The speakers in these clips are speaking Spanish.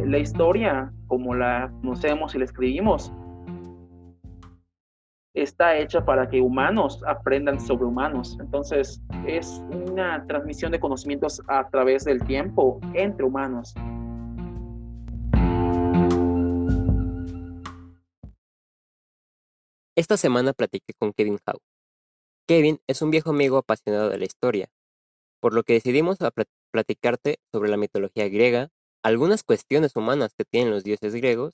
la historia, como la conocemos y la escribimos, está hecha para que humanos aprendan sobre humanos. Entonces, es una transmisión de conocimientos a través del tiempo entre humanos. Esta semana platiqué con Kevin Howe. Kevin es un viejo amigo apasionado de la historia, por lo que decidimos platicarte sobre la mitología griega, algunas cuestiones humanas que tienen los dioses griegos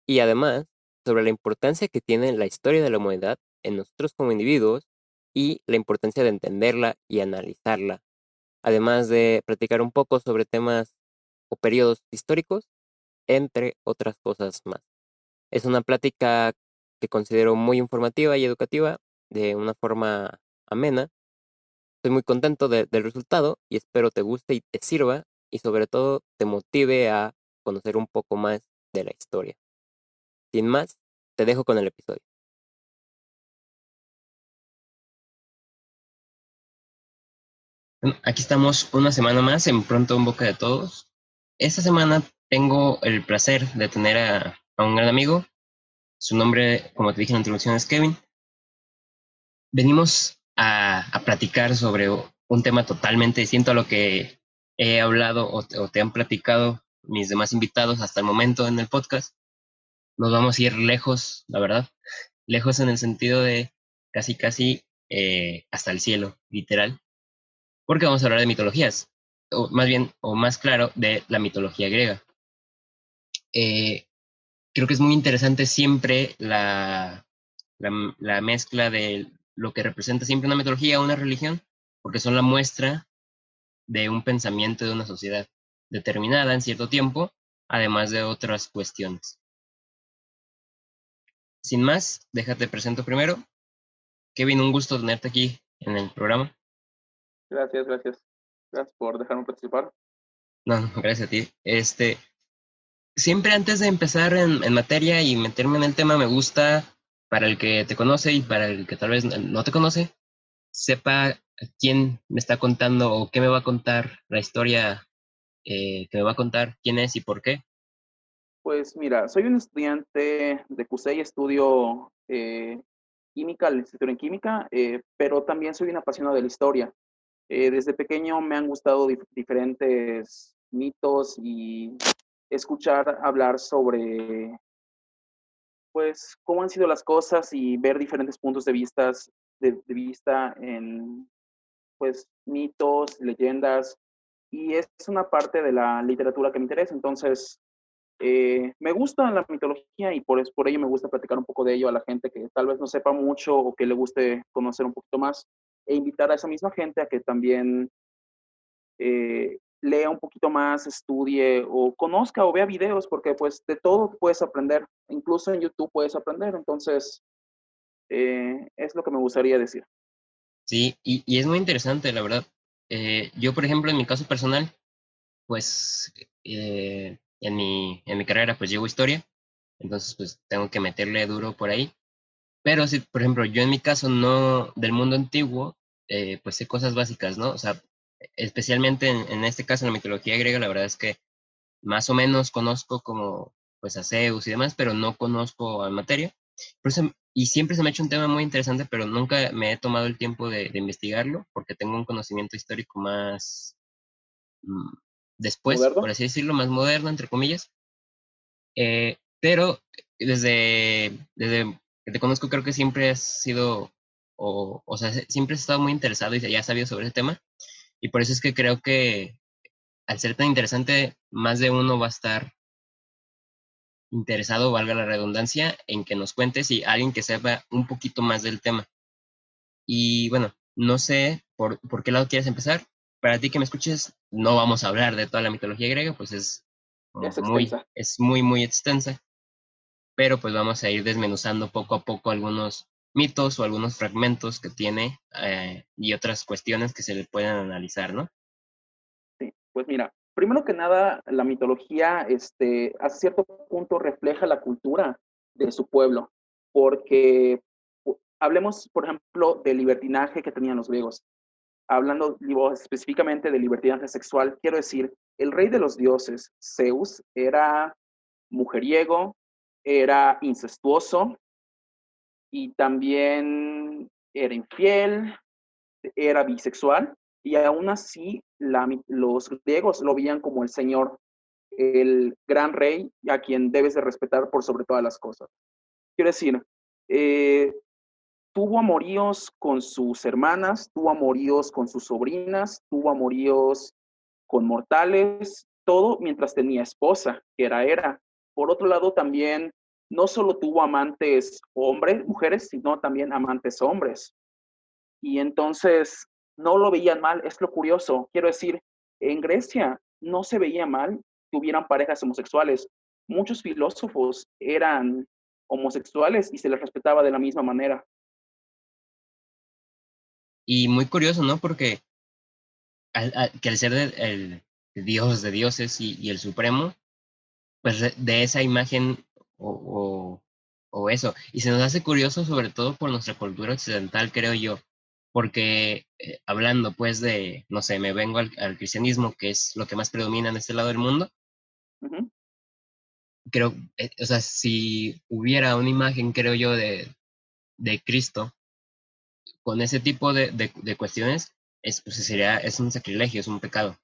y además sobre la importancia que tiene la historia de la humanidad en nosotros como individuos y la importancia de entenderla y analizarla, además de platicar un poco sobre temas o periodos históricos, entre otras cosas más. Es una plática que considero muy informativa y educativa, de una forma amena. Estoy muy contento del resultado y espero te guste y te sirva y sobre todo te motive a conocer un poco más de la historia. Sin más, te dejo con el episodio. Bueno, aquí estamos una semana más en Pronto en Boca de Todos. Esta semana tengo el placer de tener a un gran amigo. Su nombre, como te dije en la introducción, es Kevin. Venimos a platicar sobre un tema totalmente distinto a lo que he hablado o te han platicado mis demás invitados hasta el momento en el podcast. Nos vamos a ir lejos, la verdad. Lejos en el sentido de casi hasta el cielo, literal. Porque vamos a hablar de mitologías, o más bien, o más claro, de la mitología griega. Eh, Creo que es muy interesante siempre la mezcla de lo que representa siempre una mitología o una religión, porque son la muestra de un pensamiento de una sociedad determinada en cierto tiempo, además de otras cuestiones. Sin más, déjate presento primero. Kevin, un gusto tenerte aquí en el programa. Gracias, gracias. Gracias por dejarme participar. No, no, gracias a ti. Siempre antes de empezar en materia y meterme en el tema, me gusta, para el que te conoce y para el que tal vez no te conoce, sepa quién me está contando o qué me va a contar la historia que me va a contar, quién es y por qué. Pues mira, soy un estudiante de CUSEI, estudio química, licenciatura en química, pero también soy un apasionado de la historia. Desde pequeño me han gustado diferentes mitos y escuchar hablar sobre, pues, cómo han sido las cosas y ver diferentes puntos de vista en, pues, mitos, leyendas, y es una parte de la literatura que me interesa. Entonces, me gusta la mitología y por ello me gusta platicar un poco de ello a la gente que tal vez no sepa mucho o que le guste conocer un poquito más, e invitar a esa misma gente a que también lea un poquito más, estudie o conozca o vea videos, porque pues de todo puedes aprender, incluso en YouTube puedes aprender. Entonces, es lo que me gustaría decir. Sí, y es muy interesante, la verdad. Yo, por ejemplo, en mi caso personal, pues en mi carrera pues llevo historia, entonces pues tengo que meterle duro por ahí. Pero si, por ejemplo, yo en mi caso no del mundo antiguo, pues sé cosas básicas, ¿no? O sea, especialmente en este caso, en la mitología griega, la verdad es que más o menos conozco como, pues, a Zeus y demás, pero no conozco en materia. Por eso, y siempre se me ha hecho un tema muy interesante, pero nunca me he tomado el tiempo de investigarlo, porque tengo un conocimiento histórico más mm, después, por ¿Moderno? así decirlo, más moderno, entre comillas. Pero desde que te conozco, creo que siempre has sido, o sea, siempre has estado muy interesado y ya has sabido sobre ese tema. Y por eso es que creo que al ser tan interesante, más de uno va a estar interesado, valga la redundancia, en que nos cuentes y alguien que sepa un poquito más del tema. Y bueno, no sé por qué lado quieres empezar. Para ti que me escuches, no vamos a hablar de toda la mitología griega, pues es Es extensa. muy extensa, pero pues vamos a ir desmenuzando poco a poco algunos mitos o algunos fragmentos que tiene y otras cuestiones que se le pueden analizar, ¿no? Sí, pues mira, primero que nada, la mitología, a cierto punto refleja la cultura de su pueblo, porque hablemos, por ejemplo, del libertinaje que tenían los griegos. hablando digo, específicamente de libertinaje sexual, quiero decir, el rey de los dioses, Zeus, era mujeriego, era incestuoso y también era infiel, era bisexual, y aún así los griegos lo veían como el señor, el gran rey, a quien debes de respetar por sobre todas las cosas. Quiero decir, eh, tuvo amoríos con sus hermanas, tuvo amoríos con sus sobrinas, tuvo amoríos con mortales, todo mientras tenía esposa, que era Hera. Por otro lado, también no solo tuvo amantes hombres, mujeres, sino también amantes hombres. Y entonces no lo veían mal, es lo curioso. Quiero decir, en Grecia no se veía mal que hubieran parejas homosexuales. Muchos filósofos eran homosexuales y se les respetaba de la misma manera. Y muy curioso, ¿no? Porque que al ser el dios de dioses y el supremo, pues de esa imagen o, o eso. Y se nos hace curioso sobre todo por nuestra cultura occidental, creo yo, porque hablando pues de, no sé, me vengo al cristianismo, que es lo que más predomina en este lado del mundo, Ujú. creo, o sea, si hubiera una imagen, creo yo, de Cristo con ese tipo de cuestiones, pues sería, es un sacrilegio, es un pecado.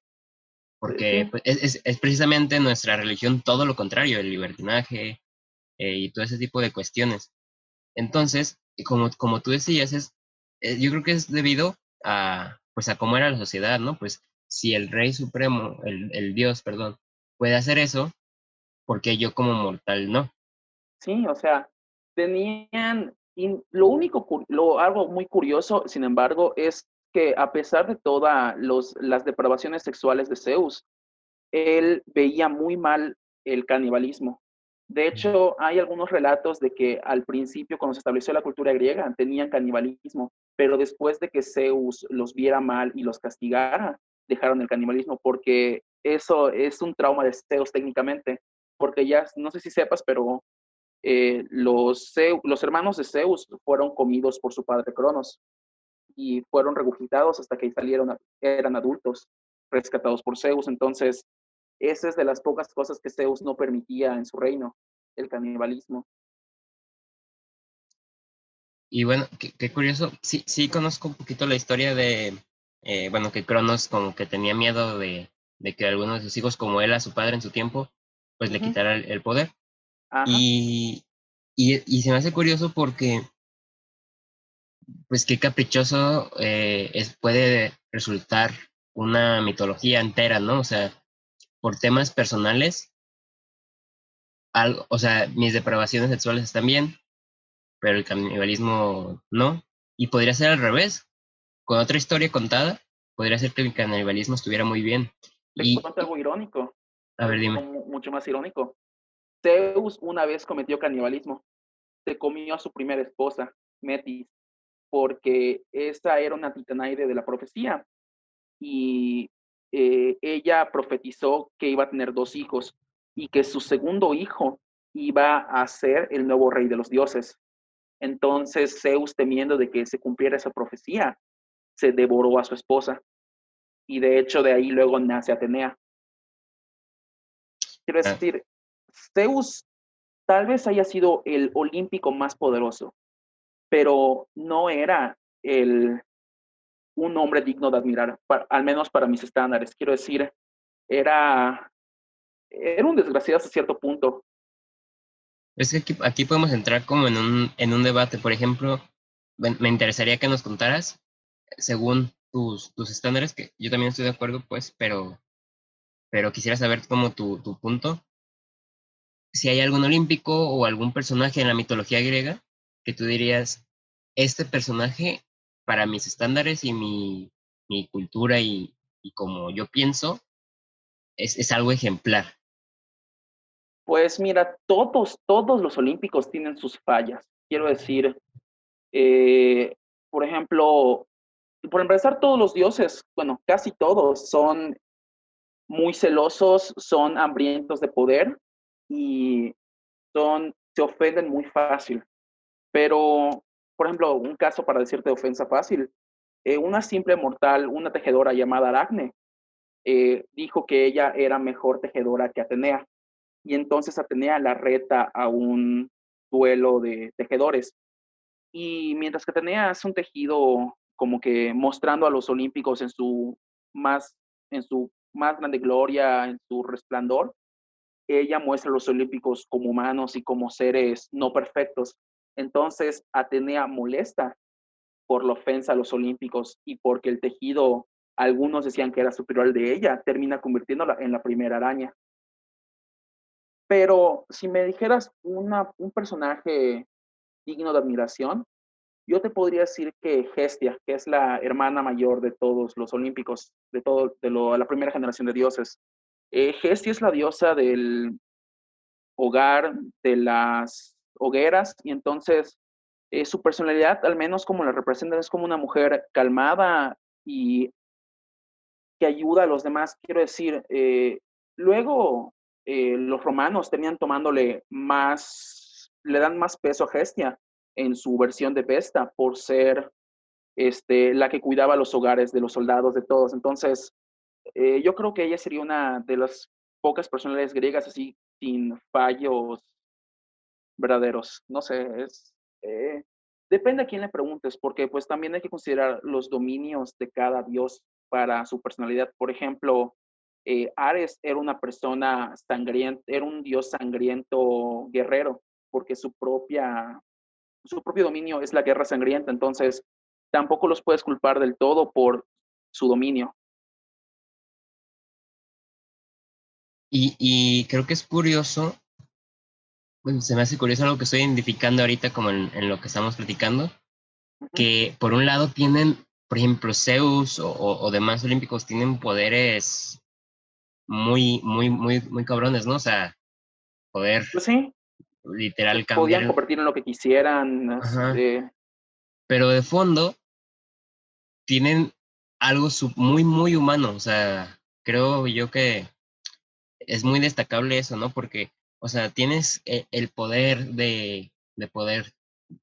Porque Sí, pues, es precisamente nuestra religión todo lo contrario, el libertinaje y todo ese tipo de cuestiones. Entonces, como tú decías, yo creo que es debido pues a cómo era la sociedad, ¿no? Pues si el rey supremo, el dios, perdón, puede hacer eso, porque yo como mortal no? sí, o sea, tenían, y lo único, algo muy curioso, sin embargo, es que a pesar de todas las depravaciones sexuales de Zeus, él veía muy mal el canibalismo. De hecho, hay algunos relatos de que al principio, cuando se estableció la cultura griega, tenían canibalismo, pero después de que Zeus los viera mal y los castigara, dejaron el canibalismo, porque eso es un trauma de Zeus técnicamente, porque ya, no sé si sepas, pero los hermanos de Zeus fueron comidos por su padre Cronos y fueron regurgitados hasta que salieron, eran adultos, rescatados por Zeus. Entonces, esa es de las pocas cosas que Zeus no permitía en su reino, el canibalismo. Y bueno, qué curioso, sí, sí conozco un poquito la historia de, bueno, que Cronos como que tenía miedo de que alguno de sus hijos, como él a su padre en su tiempo, pues le Ujú. quitara el poder. Ajá. Y, y se me hace curioso porque, pues qué caprichoso puede resultar una mitología entera, ¿no? O sea, por temas personales, algo, o sea, mis depravaciones sexuales están bien, pero el canibalismo no. Y podría ser al revés, con otra historia contada, podría ser que el canibalismo estuviera muy bien. Te Y, cuento algo irónico, a ver, algo dime. mucho más irónico. Zeus una vez cometió canibalismo. Se comió a su primera esposa, Metis, porque esa era una titanaide de la profecía. Y ella profetizó que iba a tener dos hijos y que su segundo hijo iba a ser el nuevo rey de los dioses. Entonces Zeus, temiendo de que se cumpliera esa profecía, se devoró a su esposa y de hecho de ahí luego nace Atenea. Quiero Ah, decir, Zeus tal vez haya sido el olímpico más poderoso, pero no era un hombre digno de admirar, al menos para mis estándares. Quiero decir, era, era un desgraciado hasta cierto punto. es que aquí podemos entrar como en un debate. Por ejemplo, me interesaría que nos contaras, según tus estándares, que yo también estoy de acuerdo, pues, pero quisiera saber como tu punto, si hay algún olímpico o algún personaje en la mitología griega que tú dirías, este personaje, para mis estándares y mi cultura y como yo pienso, es algo ejemplar. Pues mira, todos los olímpicos tienen sus fallas. Quiero decir, eh, por ejemplo, por empezar, todos los dioses, bueno, casi todos son muy celosos, son hambrientos de poder y se ofenden muy fácil. Pero, por ejemplo, un caso para decirte de ofensa fácil, una simple mortal, una tejedora llamada Aracne, dijo que ella era mejor tejedora que Atenea. Y entonces Atenea la reta a un duelo de tejedores. Y mientras que Atenea hace un tejido como que mostrando a los olímpicos en su más grande gloria, en su resplandor, ella muestra a los olímpicos como humanos y como seres no perfectos. Entonces Atenea molesta por la ofensa a los olímpicos y porque el tejido, algunos decían que era superior al de ella, termina convirtiéndola en la primera araña. Pero si me dijeras un personaje digno de admiración, yo te podría decir que Hestia, que es la hermana mayor de todos los olímpicos, la primera generación de dioses. Hestia es la diosa del hogar, de las hogueras, y entonces su personalidad, al menos como la representan, es como una mujer calmada y que ayuda a los demás. Quiero decir, luego los romanos tenían tomándole más, le dan más peso a Hestia en su versión de Vesta por ser la que cuidaba los hogares de los soldados, de todos. Entonces, yo creo que ella sería una de las pocas personalidades griegas así sin fallos verdaderos. No sé, depende a quién le preguntes, porque pues también hay que considerar los dominios de cada dios para su personalidad. Por ejemplo, Ares era una persona sangrienta, era un dios sangriento guerrero, porque su propio dominio es la guerra sangrienta, entonces tampoco los puedes culpar del todo por su dominio. Y creo que es curioso, bueno, se me hace curioso algo que estoy identificando ahorita como en lo que estamos platicando, Ujú. que por un lado tienen, por ejemplo, Zeus o demás olímpicos tienen poderes muy cabrones, ¿no? O sea, poder Pues sí, se literal podían cambiar, convertir en lo que quisieran. ajá, pero de fondo tienen algo muy humano, o sea, creo yo que es muy destacable eso, ¿no? Porque, o sea, tienes el poder de poder,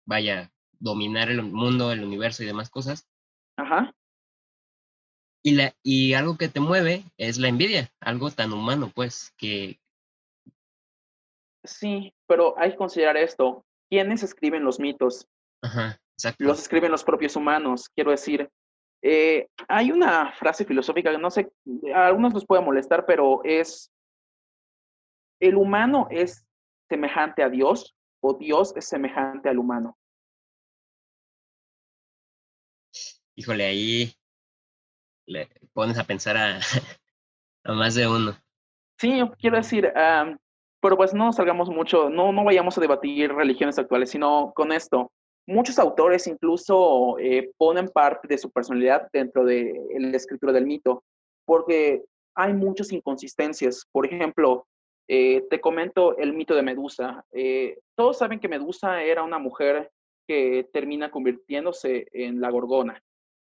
vaya, dominar el mundo, el universo y demás cosas, Ajá, y algo que te mueve es la envidia, algo tan humano, pues, que, sí, pero hay que considerar esto. ¿Quiénes escriben los mitos? ajá, exacto. Los escriben los propios humanos. Quiero decir, hay una frase filosófica que no sé, a algunos les puede molestar, pero ¿el humano es semejante a Dios o Dios es semejante al humano? Híjole, ahí le pones a pensar a, a más de uno. Sí, quiero decir, pero pues no salgamos mucho, no vayamos a debatir religiones actuales, sino con esto. Muchos autores incluso ponen parte de su personalidad dentro de la escritura del mito, porque hay muchas inconsistencias. Por ejemplo, te comento el mito de Medusa. Todos saben que Medusa era una mujer que termina convirtiéndose en la Gorgona,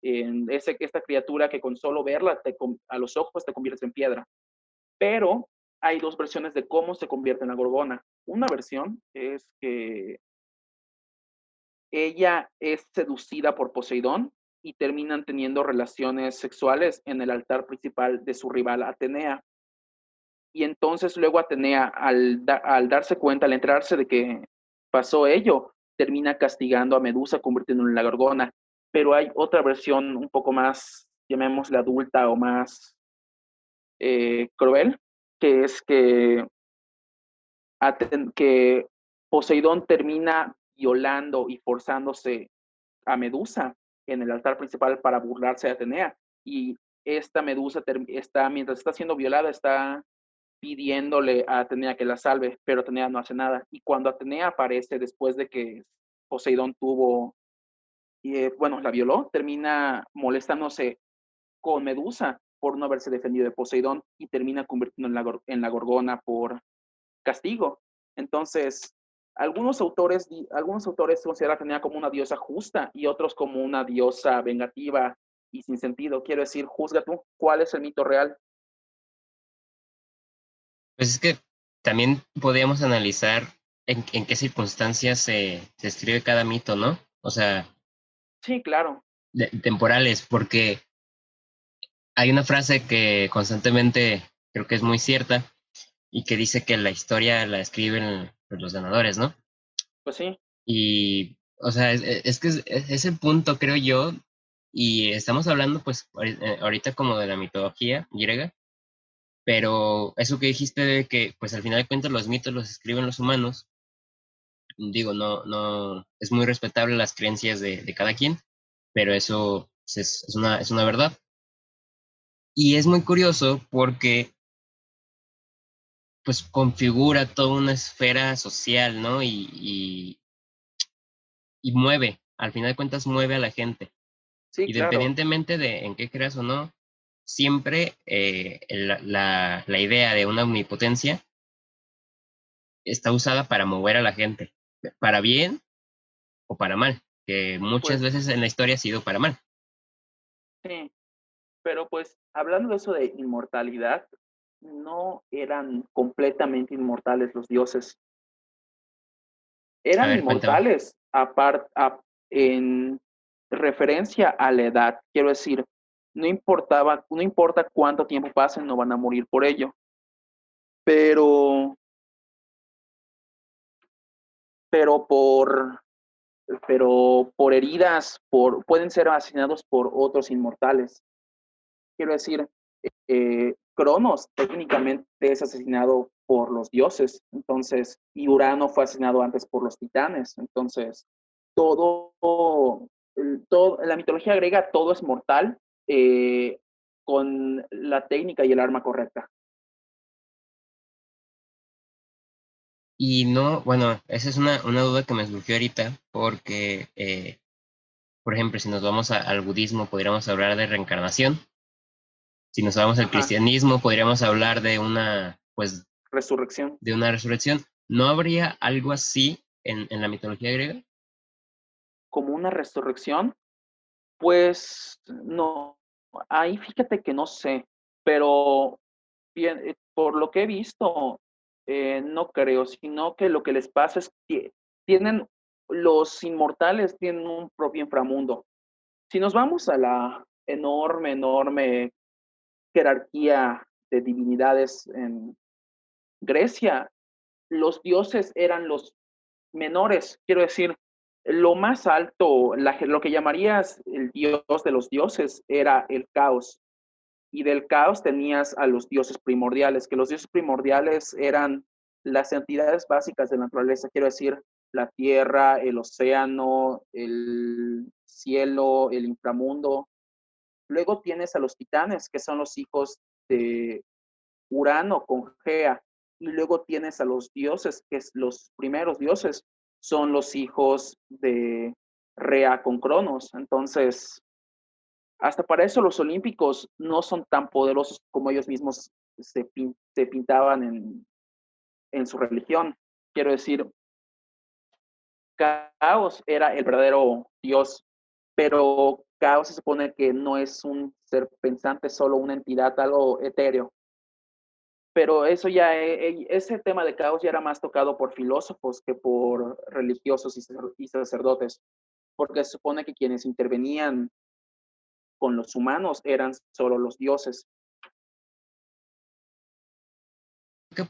esta criatura que con solo verla a los ojos te conviertes en piedra. Pero hay dos versiones de cómo se convierte en la Gorgona. Una versión es que ella es seducida por Poseidón y terminan teniendo relaciones sexuales en el altar principal de su rival Atenea. Y entonces luego Atenea, al darse cuenta, al enterarse de que pasó ello, termina castigando a Medusa, convirtiéndola en la Gorgona. Pero hay otra versión un poco más, llamémosla adulta o más cruel, que es que Poseidón termina violando y forzándose a Medusa en el altar principal para burlarse de Atenea. Y esta Medusa mientras está siendo violada, está pidiéndole a Atenea que la salve, pero Atenea no hace nada. Y cuando Atenea aparece después de que Poseidón bueno, la violó, termina molestándose con Medusa por no haberse defendido de Poseidón y termina convirtiendo en la Gorgona por castigo. Entonces, algunos autores consideran a Atenea como una diosa justa y otros como una diosa vengativa y sin sentido. Quiero decir, juzga tú, ¿cuál es el mito real? Pues es que también podríamos analizar en qué circunstancias se escribe cada mito, ¿no? O sea, Sí, claro. temporales, porque hay una frase que constantemente creo que es muy cierta y que dice que la historia la escriben pues, los ganadores, ¿no? Pues sí, Y, o sea, es que es el punto, creo yo, y estamos hablando pues ahorita como de la mitología griega, pero eso que dijiste de que pues al final de cuentas los mitos los escriben los humanos, digo, no, es muy respetable las creencias de cada quien, pero eso pues, es una verdad. Y es muy curioso porque pues configura toda una esfera social, ¿no? Y mueve, al final de cuentas mueve a la gente. sí, claro. Independientemente de en qué creas o no, siempre la idea de una omnipotencia está usada para mover a la gente, para bien o para mal, que muchas Pues veces en la historia ha sido para mal. sí, pero pues hablando de eso de inmortalidad, no eran completamente inmortales los dioses. A Eran ver, cuéntame. inmortales en referencia a la edad. Quiero decir, no importa cuánto tiempo pase, no van a morir por ello. Pero, pero por, pero por heridas, pueden ser asesinados por otros inmortales. Quiero decir, Cronos técnicamente es asesinado por los dioses, entonces, y Urano fue asesinado antes por los titanes, entonces, todo, en la mitología griega todo es mortal con la técnica y el arma correcta. Y no, bueno, esa es una duda que me surgió ahorita, porque, por ejemplo, si nos vamos al budismo, podríamos hablar de reencarnación. Si nos vamos al Ajá, cristianismo, podríamos hablar de una, pues, resurrección. de una resurrección. ¿No habría algo así en la mitología griega? Como una resurrección, pues no, ahí fíjate que no sé, pero bien, por lo que he visto, no creo, sino que lo que les pasa es que tienen, los inmortales tienen un propio inframundo. Si nos vamos a la enorme jerarquía de divinidades en Grecia, los dioses eran los menores, quiero decir, lo más alto, lo que llamarías el dios de los dioses, era el caos. Y del caos tenías a los dioses primordiales, que los dioses primordiales eran las entidades básicas de la naturaleza, quiero decir, la tierra, el océano, el cielo, el inframundo. Luego tienes a los titanes, que son los hijos de Urano con Gea, y luego tienes a los dioses, que es los primeros dioses, son los hijos de Rea con Cronos. Entonces, hasta para eso los olímpicos no son tan poderosos como ellos mismos se pintaban en su religión. Quiero decir, Caos era el verdadero dios, pero Caos se supone que no es un ser pensante, solo una entidad, algo etéreo. Pero eso ya, ese tema de Caos ya era más tocado por filósofos que por religiosos y sacerdotes, porque se supone que quienes intervenían con los humanos eran solo los dioses. Que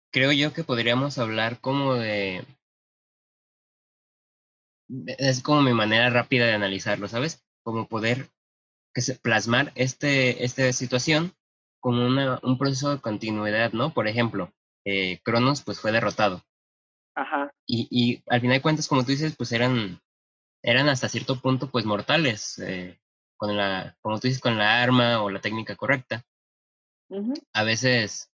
creo yo que podríamos hablar como de, es como mi manera rápida de analizarlo, ¿sabes? Como poder plasmar esta situación como un proceso de continuidad, ¿no? Por ejemplo, Cronos pues fue derrotado Ajá. y al final de cuentas, como tú dices, pues eran hasta cierto punto pues mortales, con como tú dices, con la arma o la técnica correcta. Uh-huh. A veces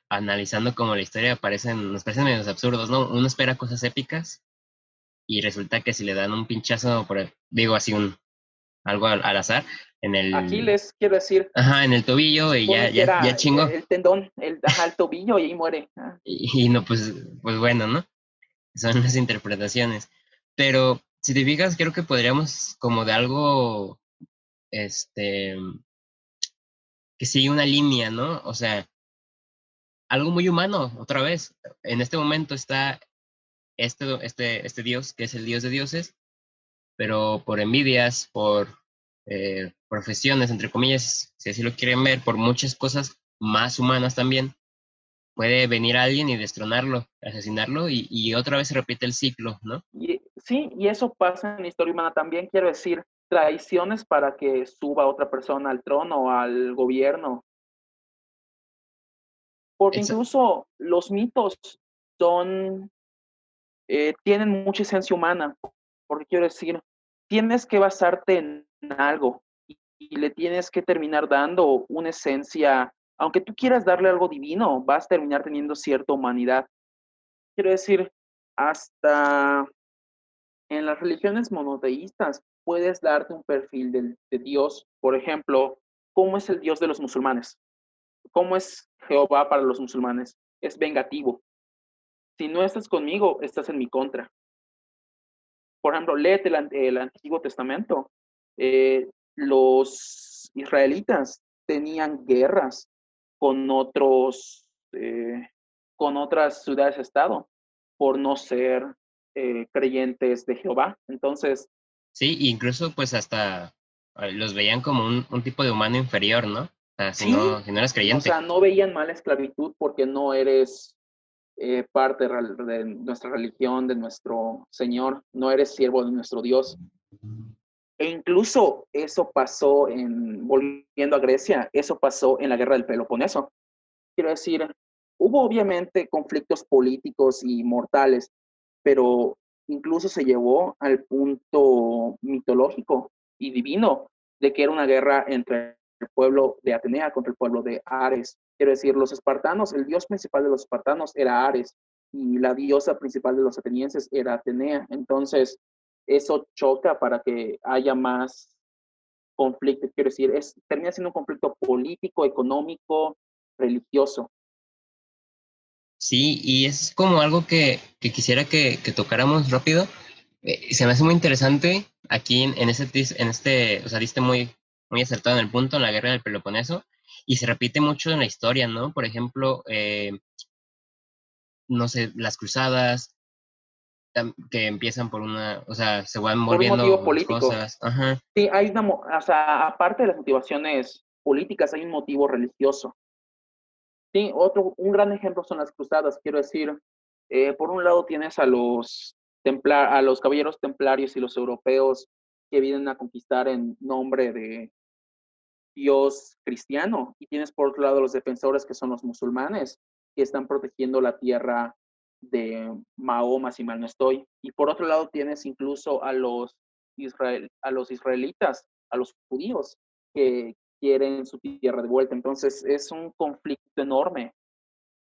analizando como la historia nos parecen medio absurdos, ¿no? Uno espera cosas épicas y resulta que si le dan un pinchazo, digo así, algo al azar, en el, Aquiles, quiero decir, ajá, en el tobillo se y supone que ya era chingó. el tendón, ajá, el tobillo y ahí muere. Ah. Y no, pues bueno, ¿no? Son las interpretaciones. Pero si te fijas, creo que podríamos como de algo, este, que sigue una línea, ¿no? O sea, algo muy humano, otra vez. En este momento está este dios, que es el dios de dioses, pero por envidias, por profesiones, entre comillas, si así lo quieren ver, por muchas cosas más humanas también, puede venir alguien y destronarlo, asesinarlo y otra vez se repite el ciclo, ¿no? Y, sí, y eso pasa en la historia humana también, quiero decir, traiciones para que suba otra persona al trono o al gobierno. Porque Exa- incluso los mitos son, tienen mucha esencia humana. Porque quiero decir, tienes que basarte en algo y le tienes que terminar dando una esencia, aunque tú quieras darle algo divino, vas a terminar teniendo cierta humanidad. Quiero decir, hasta en las religiones monoteístas puedes darte un perfil de Dios. Por ejemplo, ¿cómo es el Dios de los musulmanes? ¿Cómo es Jehová para los musulmanes? Es vengativo. Si no estás conmigo, estás en mi contra. Por ejemplo, léete el Antiguo Testamento. Los israelitas tenían guerras con otros, con otras ciudades-estado por no ser creyentes de Jehová. Entonces, sí, incluso pues hasta los veían como un tipo de humano inferior, ¿no? O sea, sí, si no eras o creyente. sea, no veían mala esclavitud porque no eres parte de nuestra religión, de nuestro Señor, no eres siervo de nuestro Dios. E incluso eso pasó volviendo a Grecia, eso pasó en la guerra del Peloponeso. Quiero decir, hubo obviamente conflictos políticos y mortales, pero incluso se llevó al punto mitológico y divino de que era una guerra entre el pueblo de Atenea contra el pueblo de Ares. Quiero decir, los espartanos, el dios principal de los espartanos era Ares y la diosa principal de los atenienses era Atenea. Entonces, eso choca para que haya más conflicto. Quiero decir, termina siendo un conflicto político, económico, religioso. Sí, y es como algo que quisiera que tocáramos rápido. Se me hace muy interesante aquí o sea, diste muy acertado en el punto, en la guerra del Peloponeso, y se repite mucho en la historia, ¿no? Por ejemplo, no sé, las cruzadas, que empiezan por o sea, se van Por un motivo volviendo las político. cosas, ajá. Sí, hay o sea, aparte de las motivaciones políticas, hay un motivo religioso. Sí, un gran ejemplo son las cruzadas, quiero decir, por un lado tienes a los caballeros templarios y los europeos que vienen a conquistar en nombre de Dios cristiano, y tienes por otro lado los defensores que son los musulmanes, que están protegiendo la tierra de Mahoma, si mal no estoy. Y por otro lado tienes incluso a los israelitas, a los judíos, que quieren su tierra de vuelta. Entonces es un conflicto enorme.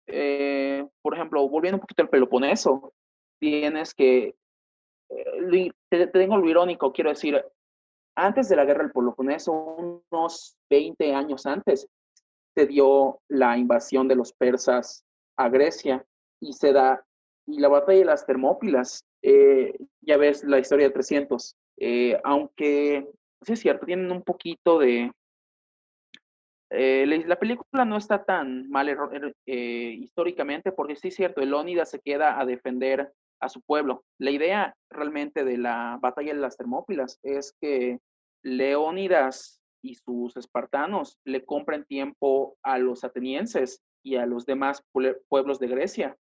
Por ejemplo, volviendo un poquito al Peloponeso, tienes que, te tengo lo irónico, quiero decir, antes de la guerra del Peloponeso, unos 20 años antes, se dio la invasión de los persas a Grecia y y la batalla de las Termópilas, ya ves la historia de 300, aunque sí es cierto, tienen un poquito de, la película no está tan mal históricamente, porque sí es cierto, Leónidas se queda a defender a su pueblo. La idea realmente de la batalla de las Termópilas es que Leónidas y sus espartanos le compren tiempo a los atenienses y a los demás pueblos de Grecia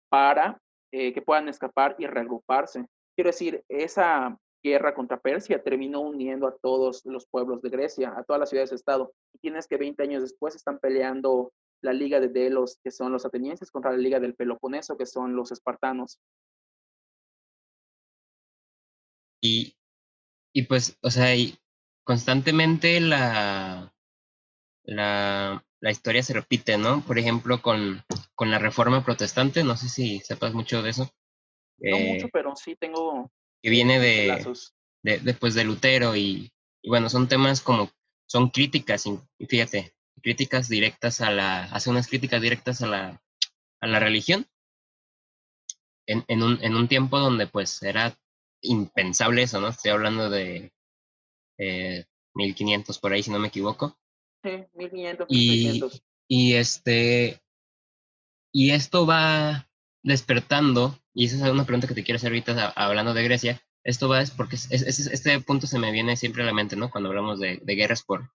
para que puedan escapar y reagruparse. Quiero decir, esa guerra contra Persia terminó uniendo a todos los pueblos de Grecia, a todas las ciudades-estado. Y tienes que 20 años después están peleando la Liga de Delos, que son los atenienses, contra la Liga del Peloponeso, que son los espartanos. Y, y pues, o sea, y constantemente la historia se repite, ¿no? Por ejemplo, con la Reforma Protestante, no sé si sepas mucho de eso, No mucho, eh, pero sí tengo que viene pincelazos. después de Lutero y bueno, son temas como, son críticas, y fíjate, críticas directas hace unas críticas directas a la religión en un tiempo donde pues era impensable eso, ¿no? Estoy hablando de 1500 por ahí, si no me equivoco. Sí, 1500, Y, 1600. y y esto va despertando, y esa es una pregunta que te quiero hacer ahorita hablando de Grecia, esto va es porque este punto se me viene siempre a la mente, ¿no? Cuando hablamos de guerras por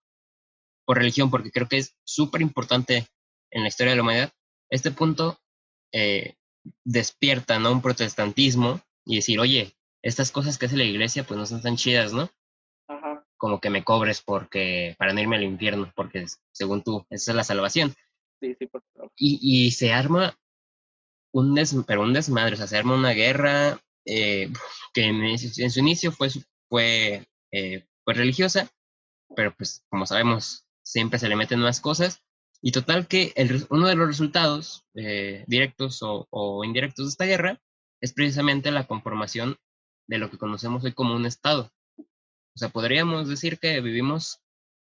religión, porque creo que es súper importante en la historia de la humanidad. Este punto eh, despierta, ¿no? Un protestantismo y decir, oye, estas cosas que hace la iglesia pues no son tan chidas, ¿no? Ajá, Como que me cobres porque para no irme al infierno, porque según tú, esa es la salvación. sí, sí, por favor. Y se arma pero un desmadre, o sea, se arma una guerra que en su inicio fue religiosa, pero pues como sabemos, siempre se le meten más cosas. Y total que uno de los resultados directos o indirectos de esta guerra es precisamente la conformación de lo que conocemos hoy como un Estado. O sea, podríamos decir que vivimos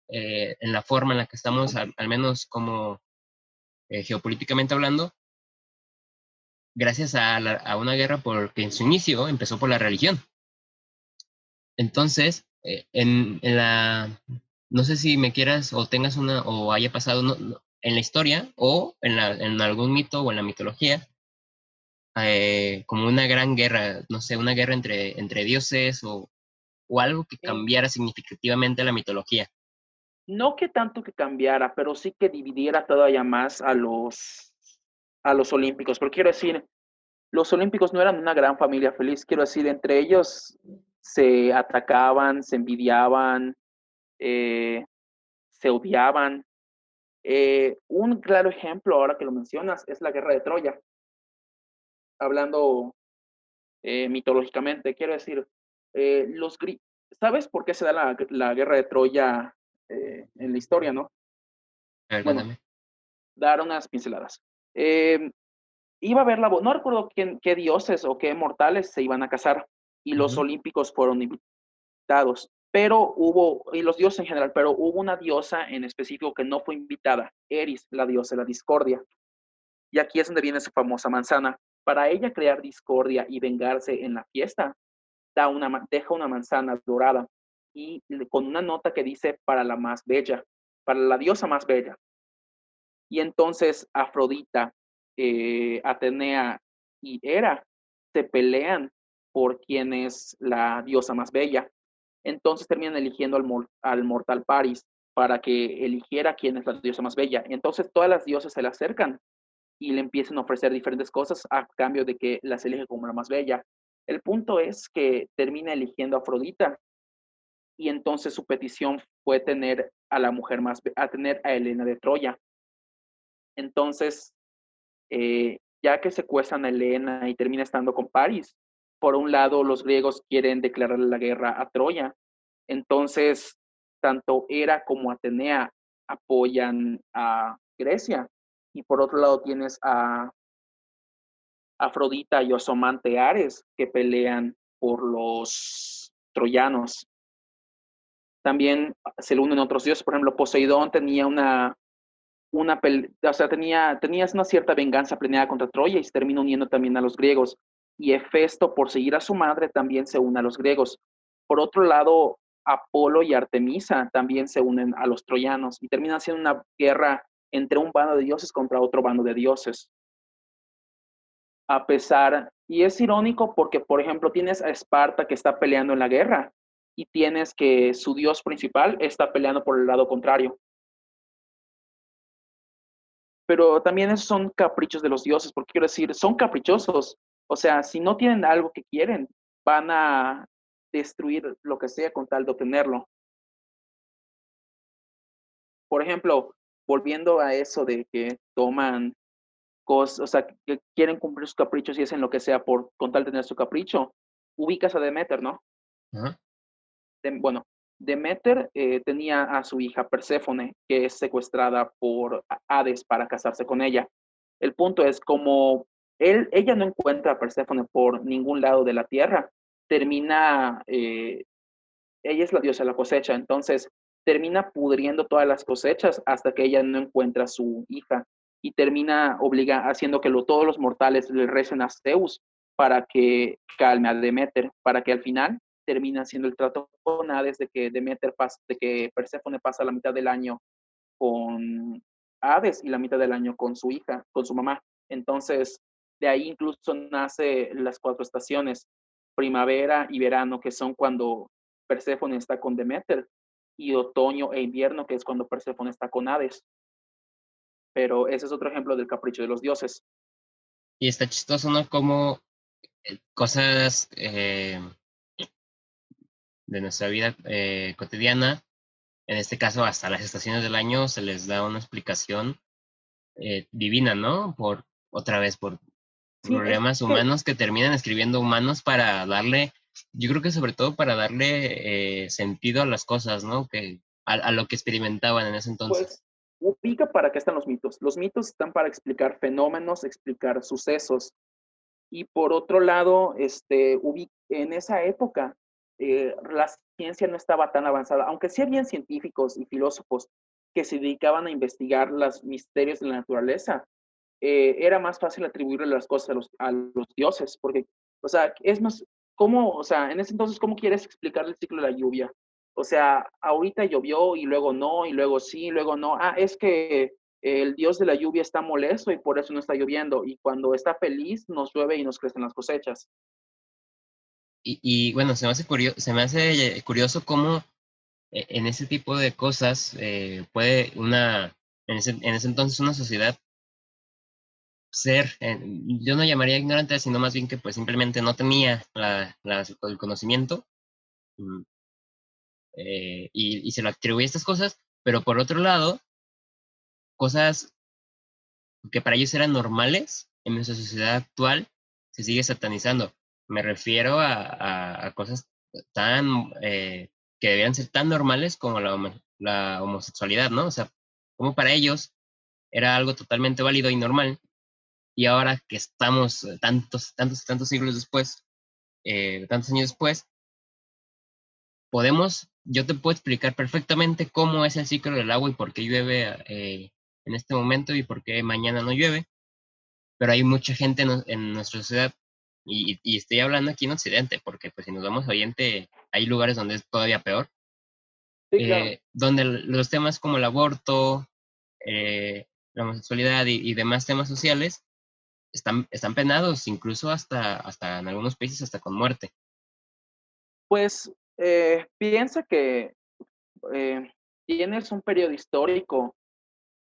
en la forma en la que estamos, al menos como geopolíticamente hablando, gracias a una guerra porque en su inicio empezó por la religión. Entonces, no sé si me quieras o tengas o haya pasado en la historia o en algún mito o en la mitología, como una gran guerra, no sé, una guerra entre dioses o algo que Eh, cambiara significativamente la mitología. no que tanto que cambiara, pero sí que dividiera todavía más a los olímpicos. Porque quiero decir, los olímpicos no eran una gran familia feliz. Quiero decir, entre ellos se atacaban, se envidiaban, eh, se odiaban. Un claro ejemplo, ahora que lo mencionas, es la guerra de Troya. Hablando mitológicamente, quiero decir, los ¿sabes por qué se da la guerra de Troya en la historia, no? A ver, Bueno, cuéntame. dar unas pinceladas. Eh, Iba a haber no recuerdo qué dioses o qué mortales se iban a casar y los Ujú. olímpicos fueron invitados, y los dioses en general, pero hubo una diosa en específico que no fue invitada, Eris, la diosa de la discordia. Y aquí es donde viene su famosa manzana. Para ella crear discordia y vengarse en la fiesta, deja una manzana dorada y con una nota que dice para la más bella, para la diosa más bella. Y entonces Afrodita, Atenea y Hera se pelean por quién es la diosa más bella. Entonces terminan eligiendo al mortal Paris para que eligiera quién es la diosa más bella. Entonces todas las diosas se le acercan y le empiezan a ofrecer diferentes cosas a cambio de que las elige como la más bella. El punto es que termina eligiendo a Afrodita y entonces su petición fue tener a la mujer a tener a Helena de Troya. Entonces, ya que secuestran a Helena y termina estando con Paris, por un lado los griegos quieren declarar la guerra a Troya, entonces tanto Hera como Atenea apoyan a Grecia y por otro lado tienes a Afrodita y Osomante Ares que pelean por los troyanos. También se le unen otros dioses, por ejemplo, Poseidón tenía o sea, tenías una cierta venganza planeada contra Troya y se termina uniendo también a los griegos. Y Hefesto, por seguir a su madre, también se une a los griegos. Por otro lado, Apolo y Artemisa también se unen a los troyanos y termina siendo una guerra entre un bando de dioses contra otro bando de dioses. Y es irónico porque, por ejemplo, tienes a Esparta que está peleando en la guerra y tienes que su dios principal está peleando por el lado contrario. Pero también esos son caprichos de los dioses, porque quiero decir, son caprichosos. O sea, si no tienen algo que quieren, van a destruir lo que sea con tal de obtenerlo. Por ejemplo, volviendo a eso de que toman cosas, o sea, que quieren cumplir sus caprichos y hacen lo que sea con tal de tener su capricho, ubicas a Demeter, ¿no? Ajá. Bueno, Demeter tenía a su hija Perséfone, que es secuestrada por Hades para casarse con ella. El punto es como ella no encuentra a Perséfone por ningún lado de la tierra, termina, ella es la diosa de la cosecha, entonces termina pudriendo todas las cosechas hasta que ella no encuentra a su hija y termina haciendo que todos los mortales le recen a Zeus para que calme a Demeter, para que al final termina haciendo el trato con Hades de que Perséfone pasa la mitad del año con Hades y la mitad del año con su hija, con su mamá. Entonces, de ahí incluso nace las cuatro estaciones. primavera y verano, que son cuando Perséfone está con Deméter, y otoño e invierno, que es cuando Perséfone está con Hades. Pero ese es otro ejemplo del capricho de los dioses. Y está chistoso, ¿no? Como cosas de nuestra vida cotidiana, en este caso hasta las estaciones del año, se les da una explicación divina, ¿no? Otra vez, por Sí, es problemas que, humanos que terminan escribiendo humanos para darle, yo creo que sobre todo para darle sentido a las cosas, ¿no? A lo que experimentaban en ese entonces. pues, ubica para qué están los mitos. Los mitos están para explicar fenómenos, explicar sucesos. Y por otro lado, en esa época, la ciencia no estaba tan avanzada, aunque sí habían científicos y filósofos que se dedicaban a investigar los misterios de la naturaleza. Era más fácil atribuirle las cosas a los dioses, porque, o sea, es más, ¿cómo, o sea, en ese entonces, cómo quieres explicar el ciclo de la lluvia? O sea, ahorita llovió y luego no, y luego sí, y luego no. Ah, es que el dios de la lluvia está molesto y por eso no está lloviendo. Y cuando está feliz, nos llueve y nos crecen las cosechas. Y bueno, se me hace curioso cómo en ese tipo de cosas puede en ese entonces una sociedad ser, yo no llamaría ignorante, sino más bien que pues simplemente no tenía el conocimiento mm, y se lo atribuye a estas cosas, pero por otro lado, cosas que para ellos eran normales, en nuestra sociedad actual se sigue satanizando. Me refiero a cosas tan, que debían ser tan normales como la homosexualidad, ¿no? O sea, como para ellos era algo totalmente válido y normal, y ahora que estamos tantos siglos después, tantos años después, yo te puedo explicar perfectamente cómo es el ciclo del agua y por qué llueve en este momento y por qué mañana no llueve, pero hay mucha gente en nuestra sociedad, y estoy hablando aquí en Occidente, porque pues si nos vamos a Oriente, hay lugares donde es todavía peor, Sí, claro. donde los temas como el aborto, eh, la homosexualidad y demás temas sociales están penados, incluso hasta en algunos países hasta con muerte. Pues piensa que tienes un periodo histórico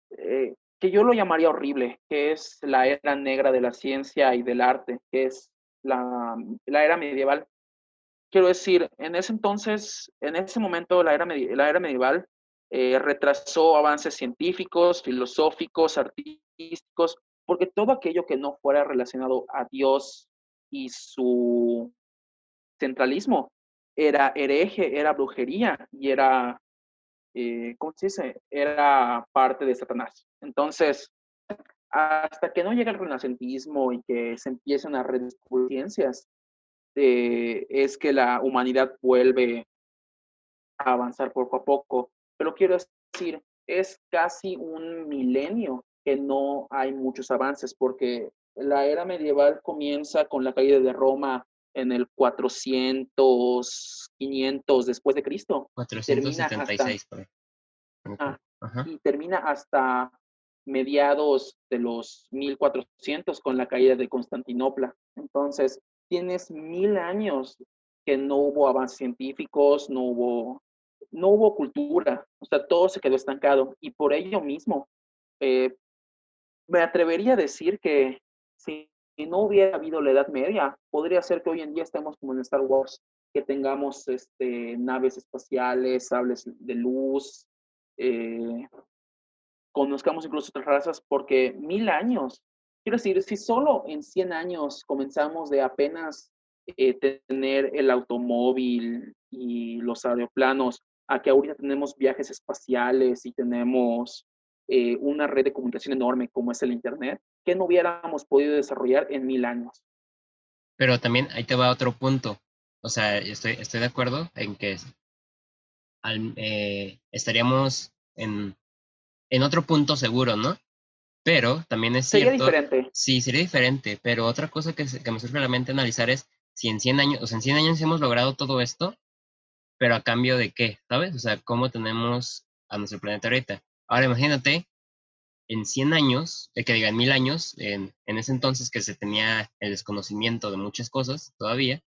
que yo lo llamaría horrible, que es la era negra de la ciencia y del arte, que es la era medieval. Quiero decir, en ese entonces, en ese momento, la era medieval retrasó avances científicos, filosóficos, artísticos, porque todo aquello que no fuera relacionado a Dios y su centralismo era hereje, era brujería y era, ¿cómo se dice? Era parte de Satanás. Entonces, hasta que no llega el renacentismo y que se empiezan a redescubrir ciencias, es que la humanidad vuelve a avanzar poco a poco. Pero quiero decir, es casi un milenio que no hay muchos avances, porque la era medieval comienza con la caída de Roma en el 400, 500 después de Cristo, y termina hasta 476 por ahí. Ah, Ajá. y termina hasta mediados de los 1400 con la caída de Constantinopla. Entonces, tienes 1000 años que no hubo avances científicos, no hubo cultura, o sea, todo se quedó estancado. Y por ello mismo, eh, me atrevería a decir que si no hubiera habido la Edad Media, podría ser que hoy en día estemos como en Star Wars, que tengamos naves espaciales, sables de luz, eh, conozcamos incluso otras razas, porque 1000 años, quiero decir, si solo en 100 años comenzamos de apenas tener el automóvil y los aeroplanos, a que ahorita tenemos viajes espaciales y tenemos una red de comunicación enorme como es el Internet, que no hubiéramos podido desarrollar en 1000 años. Pero también ahí te va otro punto. O sea, estoy de acuerdo en que estaríamos en otro punto seguro, ¿no? Pero también es Sería cierto, diferente. sí, sería diferente, pero otra cosa que me surge a la mente analizar es si en 100 años, o sea, en 100 años hemos logrado todo esto, pero a cambio de qué, ¿sabes? O sea, ¿cómo tenemos a nuestro planeta ahorita? Ahora imagínate, en 100 años, que digan 1000 años, en ese entonces que se tenía el desconocimiento de muchas cosas todavía,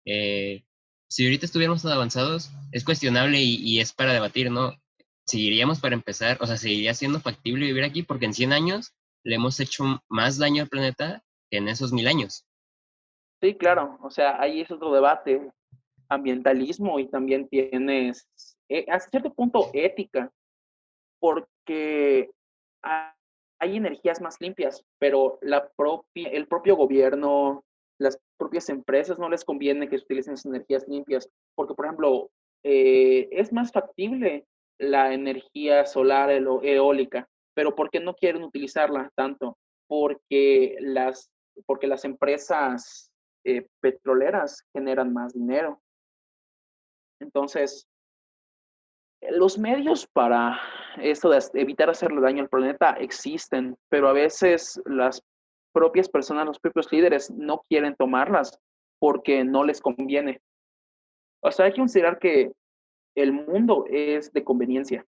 Si ahorita estuviéramos tan avanzados, es cuestionable y es para debatir, ¿no? Seguiríamos para empezar, o sea, seguiría siendo factible vivir aquí porque en 100 años le hemos hecho más daño al planeta que en esos 1000 años. Sí, claro, o sea, ahí es otro debate, ambientalismo y también tienes, hasta cierto punto, ética, porque ha- hay energías más limpias, pero el propio gobierno, las propias empresas no les conviene que se utilicen esas energías limpias, porque, por ejemplo, es más factible la energía solar eólica, pero ¿por qué no quieren utilizarla tanto? Porque porque las empresas petroleras generan más dinero. Entonces, los medios para esto de evitar hacerle daño al planeta existen, pero a veces las propias personas, los propios líderes no quieren tomarlas porque no les conviene. O sea, hay que considerar que el mundo es de conveniencia.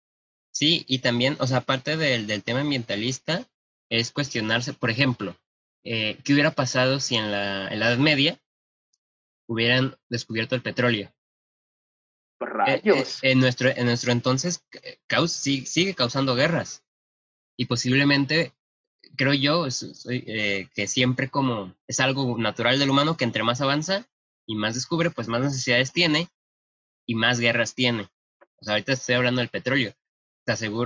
Sí, y también, o sea, aparte del tema ambientalista, es cuestionarse, por ejemplo, ¿qué hubiera pasado si en la Edad Media hubieran descubierto el petróleo? Rayos. En nuestro entonces sigue causando guerras y posiblemente, creo yo, que siempre como es algo natural del humano que entre más avanza y más descubre, pues más necesidades tiene y más guerras tiene. O sea, ahorita estoy hablando del petróleo.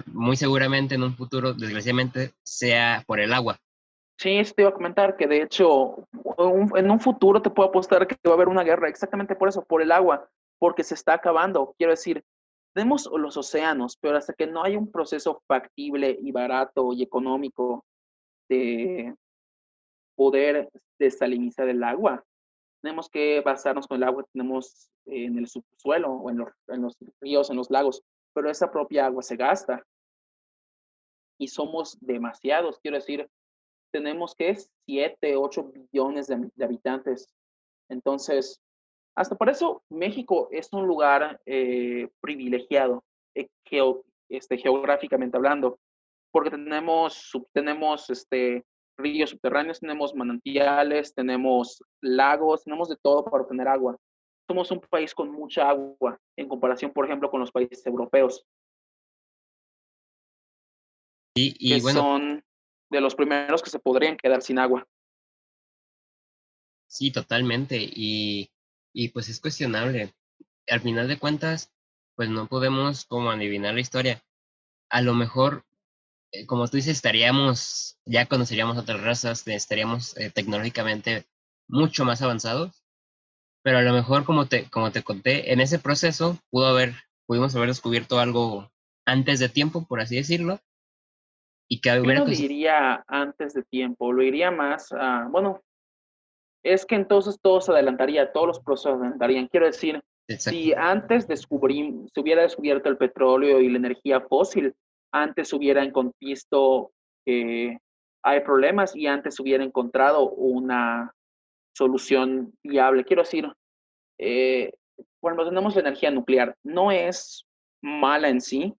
Muy seguramente en un futuro, desgraciadamente, sea por el agua. Sí, eso te iba a comentar que de hecho en un futuro te puedo apostar que va a haber una guerra exactamente por eso, por el agua, porque se está acabando. Quiero decir, tenemos los océanos, pero hasta que no haya un proceso factible y barato y económico de poder desalinizar el agua, tenemos que basarnos con el agua que tenemos en el subsuelo o en los ríos, en los lagos, pero esa propia agua se gasta y somos demasiados. Quiero decir, tenemos que 7, 8 billones de habitantes. Entonces, hasta por eso México es un lugar privilegiado, geográficamente hablando, porque tenemos ríos subterráneos, tenemos manantiales, tenemos lagos, tenemos de todo para obtener agua. Somos un país con mucha agua en comparación, por ejemplo, con los países europeos, que Y bueno, son de los primeros que se podrían quedar sin agua. sí, totalmente. Y pues es cuestionable. Al final de cuentas, pues no podemos como adivinar la historia. A lo mejor, como tú dices, ya conoceríamos otras razas, estaríamos tecnológicamente mucho más avanzados, pero a lo mejor, como te conté, en ese proceso pudimos haber descubierto algo antes de tiempo, por así decirlo, y que Yo hubiera... no diría antes de tiempo, lo diría más bueno, es que entonces todo se adelantaría, todos los procesos se adelantarían. Quiero decir, Exacto. si antes se hubiera descubierto el petróleo y la energía fósil, antes hubieran visto que hay problemas y antes hubiera encontrado una solución viable. Quiero decir, eh, bueno, tenemos la energía nuclear. No es mala en sí,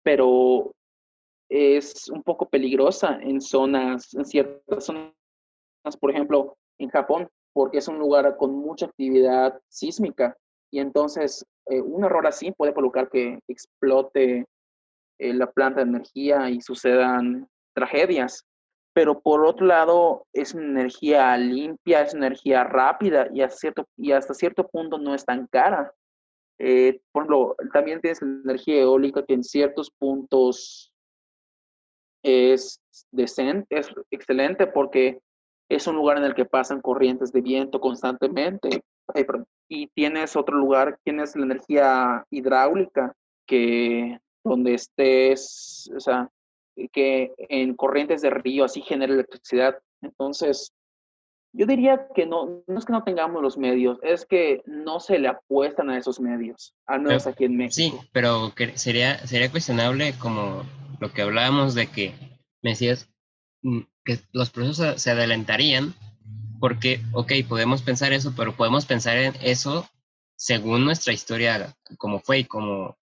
pero es un poco peligrosa en ciertas zonas, por ejemplo, en Japón, porque es un lugar con mucha actividad sísmica y entonces un error así puede provocar que explote la planta de energía y sucedan tragedias. Pero por otro lado, es una energía limpia, es una energía rápida y hasta cierto punto no es tan cara. Por ejemplo, también tienes la energía eólica que en ciertos puntos es decente, es excelente porque es un lugar en el que pasan corrientes de viento constantemente. Y tienes otro lugar, tienes la energía hidráulica, que donde estés, o sea, que en corrientes de río así genera electricidad. Entonces, yo diría que no es que no tengamos los medios, es que no se le apuestan a esos medios, al menos Pero, aquí en sí, México. pero sería cuestionable como lo que hablábamos de que me decías que los procesos se adelantarían porque, ok, podemos pensar eso, pero podemos pensar en eso según nuestra historia, como fue y como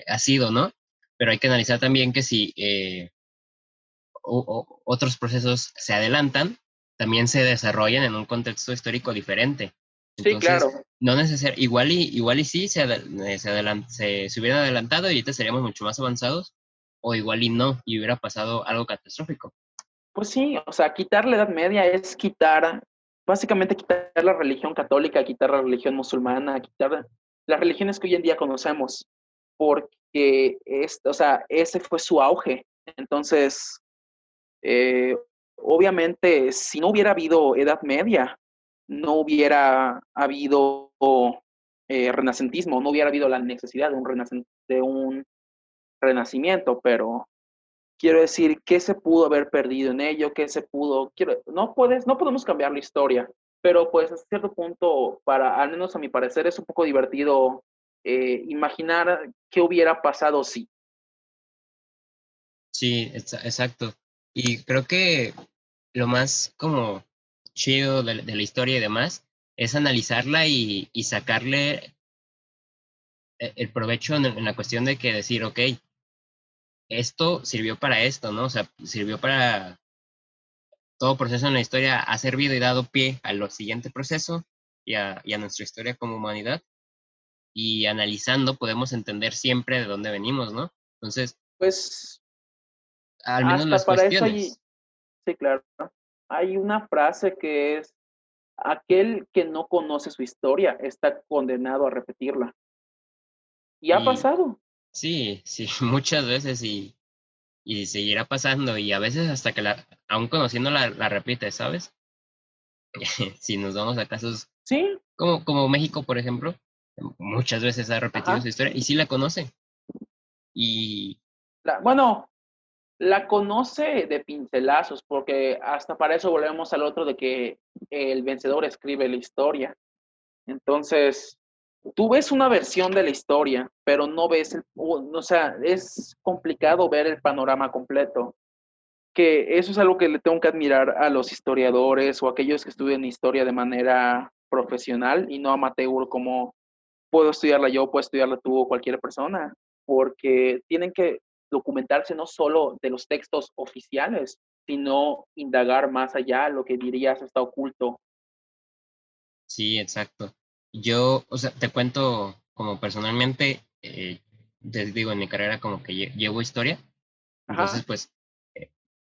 ha sido, ¿no? Pero hay que analizar también que si otros procesos se adelantan, también se desarrollan en un contexto histórico diferente. Sí, Entonces, claro. no necesario, igual y sí se hubieran adelantado y ahorita seríamos mucho más avanzados, o igual y no, y hubiera pasado algo catastrófico. Pues sí, o sea, quitar la Edad Media es básicamente quitar la religión católica, quitar la religión musulmana, quitar las religiones que hoy en día conocemos, porque o sea, ese fue su auge. Entonces, eh, obviamente, si no hubiera habido Edad Media, no hubiera habido renacentismo, no hubiera habido la necesidad de un renacimiento, pero quiero decir, ¿qué se pudo haber perdido en ello? ¿Qué se pudo? No podemos cambiar la historia, pero pues a cierto punto, al menos a mi parecer, es un poco divertido imaginar qué hubiera pasado si. Sí, exacto. Y creo que lo más como chido de la historia y demás es analizarla y sacarle el provecho en la cuestión de que decir, ok, esto sirvió para esto, ¿no? O sea, sirvió para todo proceso en la historia, ha servido y dado pie a lo siguiente proceso y a nuestra historia como humanidad. Y analizando podemos entender siempre de dónde venimos, ¿no? Entonces, Pues al menos hasta las para eso cuestiones. sí, claro, hay una frase que es, aquel que no conoce su historia está condenado a repetirla. Y ha Y pasado. sí, sí, muchas veces y seguirá pasando y a veces hasta que aún conociéndola, la repite, ¿sabes? Si nos vamos a casos Sí, como México, por ejemplo, muchas veces ha repetido ajá. su historia y sí la conoce. Y Bueno, la conoce de pincelazos, porque hasta para eso volvemos al otro de que el vencedor escribe la historia. Entonces, tú ves una versión de la historia, pero no ves o sea, es complicado ver el panorama completo. Que eso es algo que le tengo que admirar a los historiadores o aquellos que estudian historia de manera profesional y no amateur, como puedo estudiarla yo, puedo estudiarla tú o cualquier persona, porque tienen que documentarse no solo de los textos oficiales, sino indagar más allá, lo que dirías está oculto. sí, exacto. Yo, o sea, te cuento como personalmente, te digo, en mi carrera como que llevo historia. Entonces, Ajá, pues,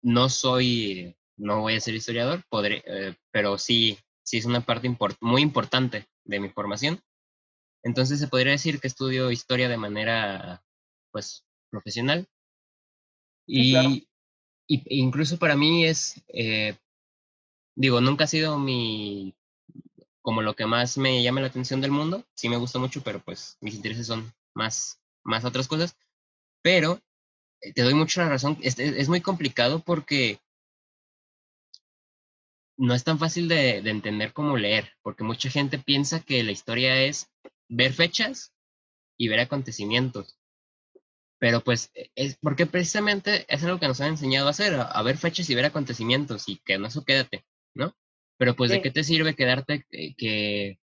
no voy a ser historiador, pero sí es una parte muy importante de mi formación. Entonces, se podría decir que estudio historia de manera, pues, profesional. sí, claro. E incluso para mí digo, nunca ha sido como lo que más me llama la atención del mundo. Sí me gusta mucho, pero pues mis intereses son más otras cosas. Pero te doy mucho la razón. Es muy complicado porque no es tan fácil de entender como leer, porque mucha gente piensa que la historia es ver fechas y ver acontecimientos, pero pues es porque precisamente es algo que nos han enseñado a hacer, a ver fechas y ver acontecimientos y que en eso quédate, ¿no? Pero pues ¿de qué Sí, te sirve quedarte que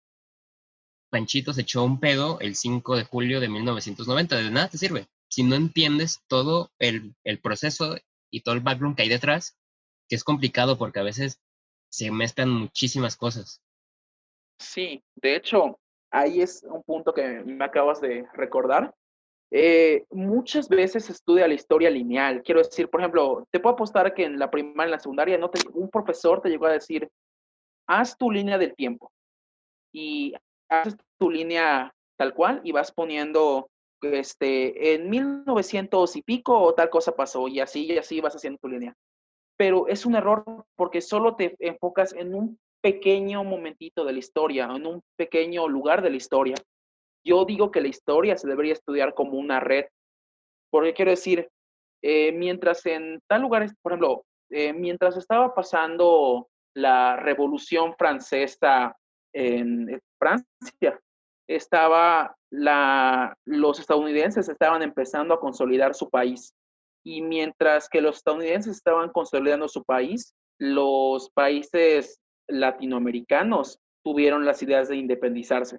Panchito se echó un pedo el 5 de julio de 1990? De nada te sirve si no entiendes todo el proceso y todo el background que hay detrás, que es complicado porque a veces se mezclan muchísimas cosas. sí. De hecho, ahí es un punto que me acabas de recordar. Muchas veces se estudia la historia lineal. Quiero decir, por ejemplo, te puedo apostar que en la primaria, en la secundaria, un profesor te llegó a decir, haz tu línea del tiempo y haces tu línea tal cual y vas poniendo, en 1900 y pico o tal cosa pasó y así vas haciendo tu línea. Pero es un error porque solo te enfocas en un pequeño momentito de la historia, en un pequeño lugar de la historia. Yo digo que la historia se debería estudiar como una red, porque quiero decir, mientras en tal lugar, por ejemplo, mientras estaba pasando la Revolución Francesa en Francia, los estadounidenses estaban empezando a consolidar su país. Y mientras que los estadounidenses estaban consolidando su país, los países latinoamericanos tuvieron las ideas de independizarse.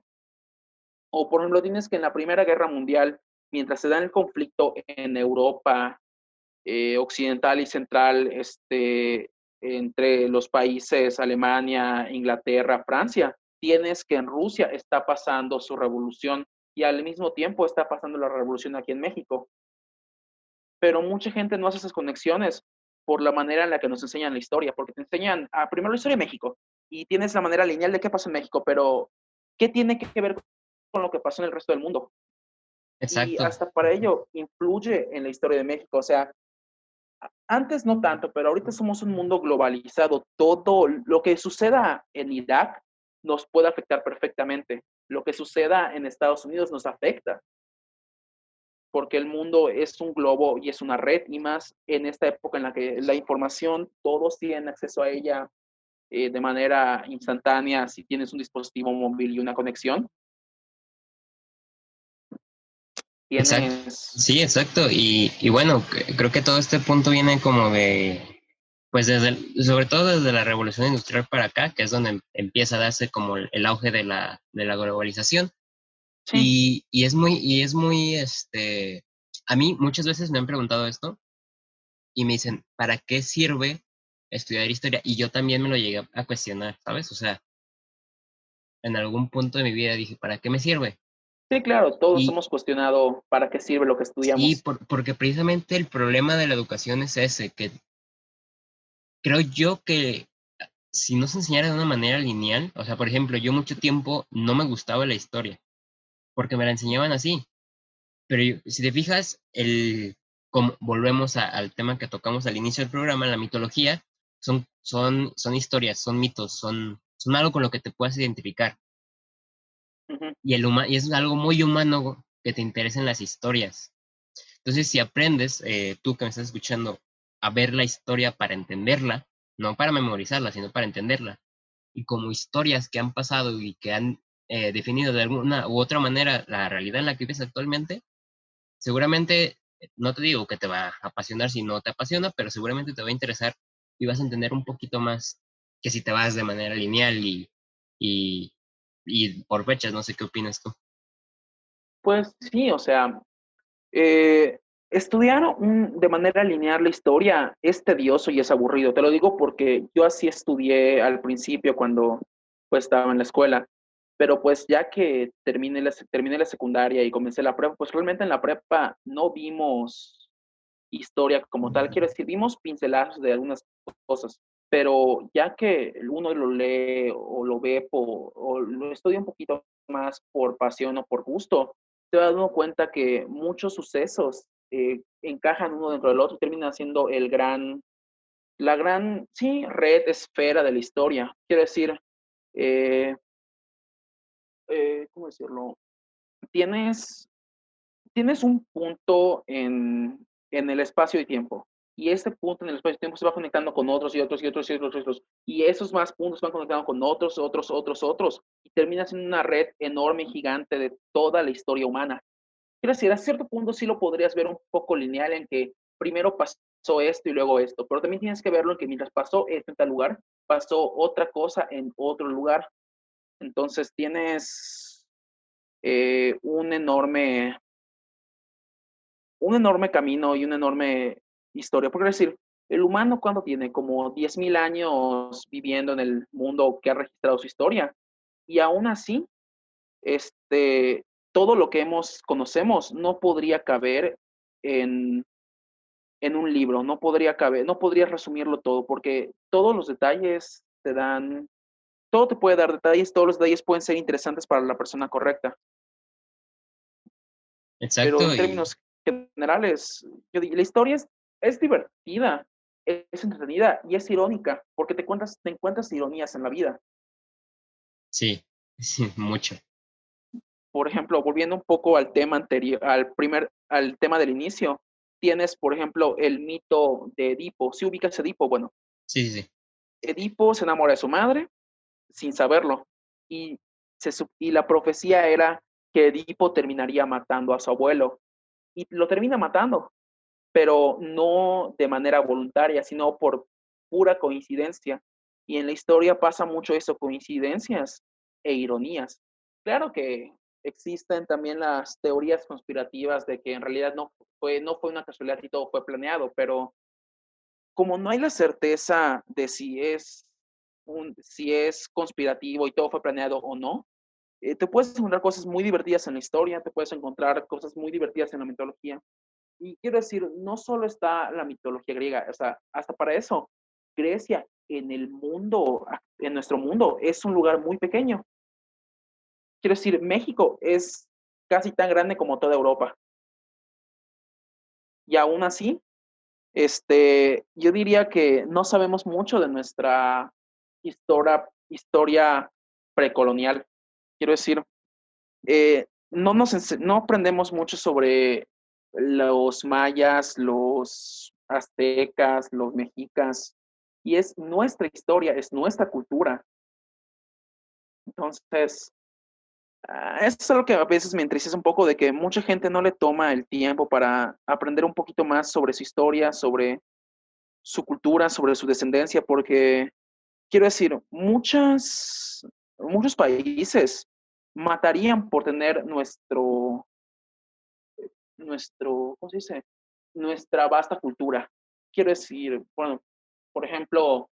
O por ejemplo, tienes que en la Primera Guerra Mundial, mientras se da el conflicto en Europa occidental y central, entre los países Alemania, Inglaterra, Francia, tienes que en Rusia está pasando su revolución y al mismo tiempo está pasando la revolución aquí en México. Pero mucha gente no hace esas conexiones por la manera en la que nos enseñan la historia, porque te enseñan primero la historia de México y tienes la manera lineal de qué pasó en México, pero ¿qué tiene que ver con lo que pasó en el resto del mundo? Y Exacto, hasta para ello influye en la historia de México. O sea, antes no tanto, pero ahorita somos un mundo globalizado. Todo lo que suceda en Irak nos puede afectar perfectamente. Lo que suceda en Estados Unidos nos afecta, porque el mundo es un globo y es una red, y más en esta época en la que la información, todos tienen acceso a ella de manera instantánea si tienes un dispositivo móvil y una conexión. exacto. Tienes... Sí, exacto. Y bueno, creo que todo este punto viene como de, pues sobre todo desde la revolución industrial para acá, que es donde empieza a darse como el auge de la globalización. Sí, Y es muy, a mí muchas veces me han preguntado esto y me dicen, ¿para qué sirve estudiar historia? Y yo también me lo llegué a cuestionar, ¿sabes? O sea, en algún punto de mi vida dije, ¿para qué me sirve? sí, claro, todos Y hemos cuestionado para qué sirve lo que sí, estudiamos. porque precisamente el problema de la educación es ese, que creo yo que si no se enseñara de una manera lineal, o sea, por ejemplo, yo mucho tiempo no me gustaba la historia, porque me la enseñaban así. Pero si te fijas, como volvemos al tema que tocamos al inicio del programa, la mitología, son historias, son mitos, son algo con lo que te puedas identificar. Ujú. Y es algo muy humano que te interesen las historias. Entonces, si aprendes, tú que me estás escuchando, a ver la historia para entenderla, no para memorizarla, sino para entenderla, y como historias que han pasado y que han definido de alguna u otra manera la realidad en la que vives actualmente, seguramente, no te digo que te va a apasionar si no te apasiona, pero seguramente te va a interesar y vas a entender un poquito más que si te vas de manera lineal y, y por fechas, no sé qué opinas tú. Pues sí, o sea, eh, estudiar de manera lineal la historia es tedioso y es aburrido. Te lo digo porque yo así estudié al principio cuando pues, estaba en la escuela. Pero pues ya que terminé la secundaria y comencé la prepa, pues realmente en la prepa no vimos historia como tal. Quiero decir, vimos pinceladas de algunas cosas, pero ya que uno lo lee o lo ve o lo estudia un poquito más por pasión o por gusto, te vas dando cuenta que muchos sucesos encajan uno dentro del otro y terminan siendo la gran, sí, red, esfera de la historia. Quiero decir, eh, ¿cómo decirlo? Tienes tienes un punto en el espacio y tiempo. Y ese punto en el espacio y tiempo se va conectando con otros y otros y otros y otros y otros. Y esos más puntos van conectando con otros, otros, otros, otros. Y termina siendo una red enorme y gigante de toda la historia humana. Quiero decir, a cierto punto sí lo podrías ver un poco lineal en que primero pasó esto y luego esto. Pero también tienes que verlo en que mientras pasó esto en tal lugar, pasó otra cosa en otro lugar. Entonces tienes eh, un enorme un enorme camino y una enorme historia. Porque es decir, el humano cuando tiene como 10.000 años viviendo en el mundo que ha registrado su historia, y aún así, este, todo lo que conocemos no podría caber en, en un libro, no podría caber, no podría resumirlo todo, porque todos los detalles te dan, todo te puede dar detalles, todos los detalles pueden ser interesantes para la persona correcta. Pero Exacto, en y términos generales, yo digo, la historia es divertida, es entretenida y es irónica, porque te encuentras ironías en la vida. sí, sí, mucho. Por ejemplo, volviendo un poco al tema anterior, al tema del inicio, tienes, por ejemplo, el mito de Edipo. Si ubicas a Edipo, bueno, Sí, sí, sí. Edipo se enamora de su madre sin saberlo y, y la profecía era que Edipo terminaría matando a su abuelo y lo termina matando, pero no de manera voluntaria, sino por pura coincidencia. Y en la historia pasa mucho eso, coincidencias e ironías. Claro que existen también las teorías conspirativas de que en realidad no fue una casualidad y todo fue planeado, pero como no hay la certeza de si es si es conspirativo y todo fue planeado o no. Te puedes encontrar cosas muy divertidas en la historia, te puedes encontrar cosas muy divertidas en la mitología. Y quiero decir, no solo está la mitología griega, o sea, hasta para eso, Grecia en el mundo, en nuestro mundo, es un lugar muy pequeño. Quiero decir, México es casi tan grande como toda Europa. Y aún así, yo diría que no sabemos mucho de nuestra historia precolonial. Quiero decir, no aprendemos mucho sobre los mayas, los aztecas, los mexicas, y es nuestra historia, es nuestra cultura. Entonces, eso es algo que a veces me entristece un poco de que mucha gente no le toma el tiempo para aprender un poquito más sobre su historia, sobre su cultura, sobre su descendencia, porque quiero decir, muchos países matarían por tener ¿cómo se dice? Nuestra vasta cultura. Quiero decir, bueno, por ejemplo,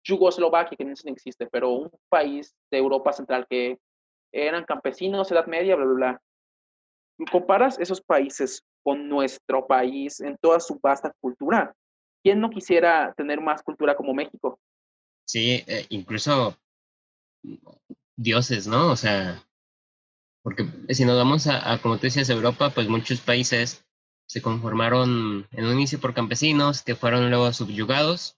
Yugoslovaquia, que no sé si existe, pero un país de Europa Central que eran campesinos, Edad Media, bla, bla, bla. Comparas esos países con nuestro país en toda su vasta cultura. ¿Quién no quisiera tener más cultura como México? Sí, incluso dioses, ¿no? O sea, porque si nos vamos como tú decías, Europa, pues muchos países se conformaron en un inicio por campesinos que fueron luego subyugados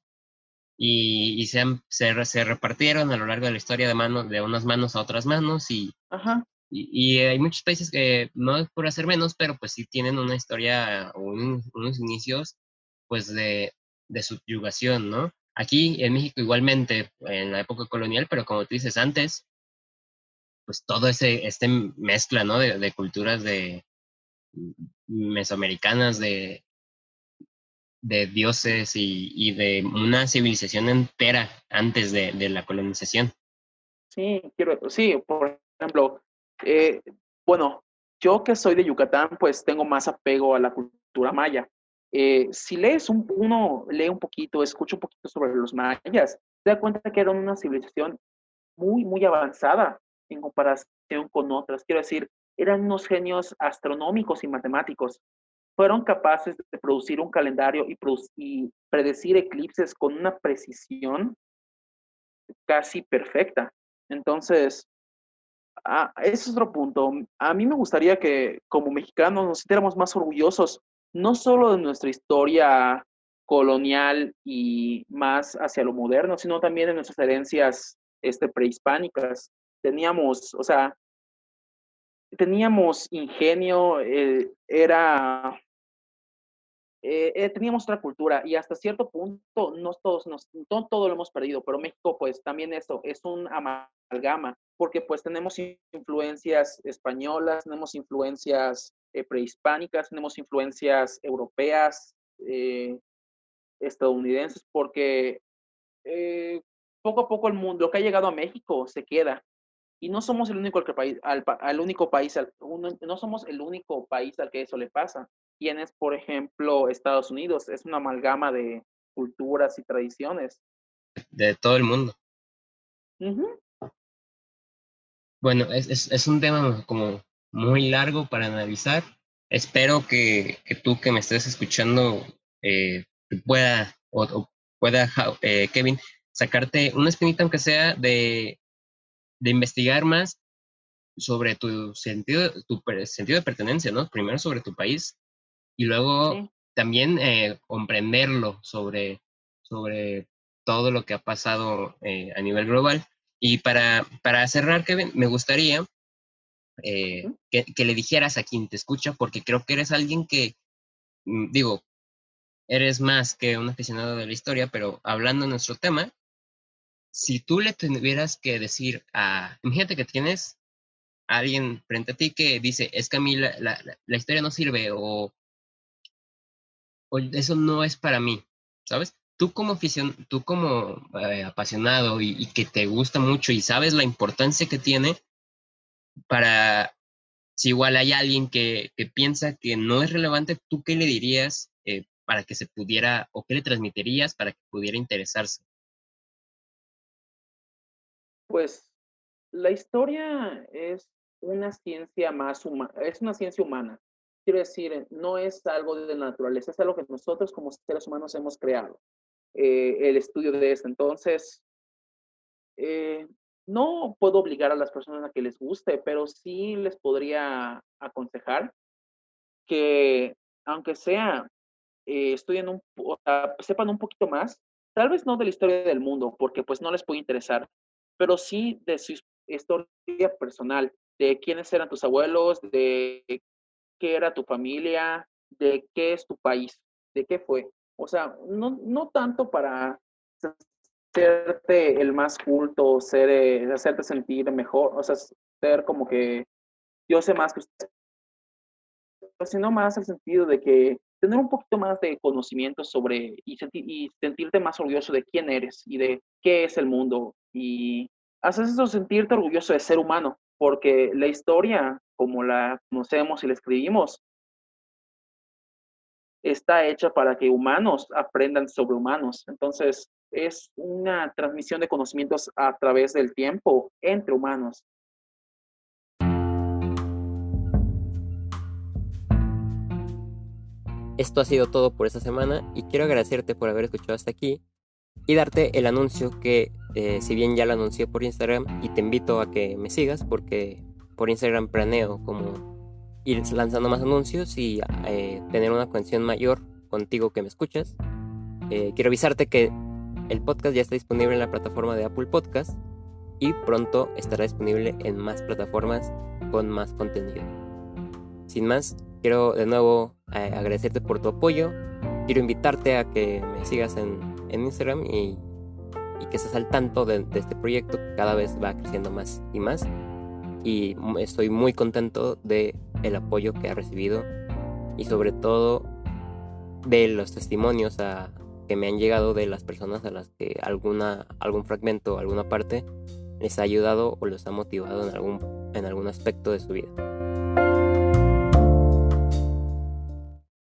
y se repartieron a lo largo de la historia de unas manos a otras manos Ajá. y hay muchos países que no es por hacer menos, pero pues sí tienen una historia o unos inicios pues de subyugación, ¿no? Aquí en México igualmente, en la época colonial, pero como tú dices antes, pues todo este mezcla, ¿no? De culturas de mesoamericanas, de dioses y de una civilización entera antes de la colonización. Sí, por ejemplo, eh, bueno, yo que soy de Yucatán, pues tengo más apego a la cultura maya. Si uno lee un poquito, escucha un poquito sobre los mayas, se da cuenta que eran una civilización muy, muy avanzada en comparación con otras. Quiero decir, eran unos genios astronómicos y matemáticos. Fueron capaces de producir un calendario y predecir eclipses con una precisión casi perfecta. Entonces, ese es otro punto. A mí me gustaría que como mexicanos nos sintiéramos más orgullosos, no solo de nuestra historia colonial y más hacia lo moderno, sino también de nuestras herencias prehispánicas. O sea, teníamos ingenio, teníamos otra cultura y hasta cierto punto no todo lo hemos perdido, pero México pues también eso es un amalgama, porque pues tenemos influencias españolas, tenemos influencias prehispánicas, tenemos influencias europeas, estadounidenses, porque eh, poco a poco el mundo, lo que ha llegado a México se queda. Y no somos el único país, al único país, no somos el único país al que eso le pasa. Tienes, por ejemplo, Estados Unidos, es una amalgama de culturas y tradiciones. De todo el mundo. Ujú. Bueno, es un tema como muy largo para analizar. Espero que tú que me estés escuchando pueda, o pueda, Kevin, sacarte una espinita, aunque sea, de investigar más sobre sentido de pertenencia, ¿no? Primero sobre tu país y luego Sí. también comprenderlo sobre todo lo que ha pasado a nivel global. Y para cerrar, Kevin, me gustaría Ujú. que le dijeras a quien te escucha, porque creo que eres alguien que, digo, eres más que un aficionado de la historia, pero hablando de nuestro tema, si tú le tuvieras que decir imagínate que tienes a alguien frente a ti que dice, es que a mí la historia no sirve o eso no es para mí, ¿sabes? Tú como apasionado y que te gusta mucho y sabes la importancia que tiene para, si igual hay alguien que piensa que no es relevante, ¿tú qué le dirías para que se pudiera, o qué le transmitirías para que pudiera interesarse? Pues la historia es una ciencia es una ciencia humana. Quiero decir, no es algo de la naturaleza, es algo que nosotros como seres humanos hemos creado, el estudio de esto. Entonces, eh, no puedo obligar a las personas a que les guste, pero sí les podría aconsejar que, aunque sea, estudien o sea, sepan un poquito más, tal vez no de la historia del mundo, porque pues no les puede interesar, pero sí de su historia personal, de quiénes eran tus abuelos, de qué era tu familia, de qué es tu país, de qué fue. O sea, no tanto para hacerte el más culto, hacerte sentir mejor, o sea, ser como que yo sé más que usted, sino más el sentido de que tener un poquito más de conocimiento sobre y sentirte más orgulloso de quién eres y de qué es el mundo. Y haces eso sentirte orgulloso de ser humano, porque la historia, como la conocemos y la escribimos, está hecha para que humanos aprendan sobre humanos. Entonces, es una transmisión de conocimientos a través del tiempo entre humanos. Esto ha sido todo por esta semana y quiero agradecerte por haber escuchado hasta aquí y darte el anuncio que, si bien ya lo anuncié por Instagram, y te invito a que me sigas porque por Instagram planeo como ir lanzando más anuncios y tener una conexión mayor contigo que me escuchas. Quiero avisarte que el podcast ya está disponible en la plataforma de Apple Podcast y pronto estará disponible en más plataformas con más contenido. Sin más, quiero de nuevo agradecerte por tu apoyo. Quiero invitarte a que me sigas en Instagram y que estés al tanto de este proyecto que cada vez va creciendo más y más. Y estoy muy contento de el apoyo que ha recibido y sobre todo de los testimonios que me han llegado de las personas a las que algún fragmento o alguna parte les ha ayudado o los ha motivado en algún aspecto de su vida.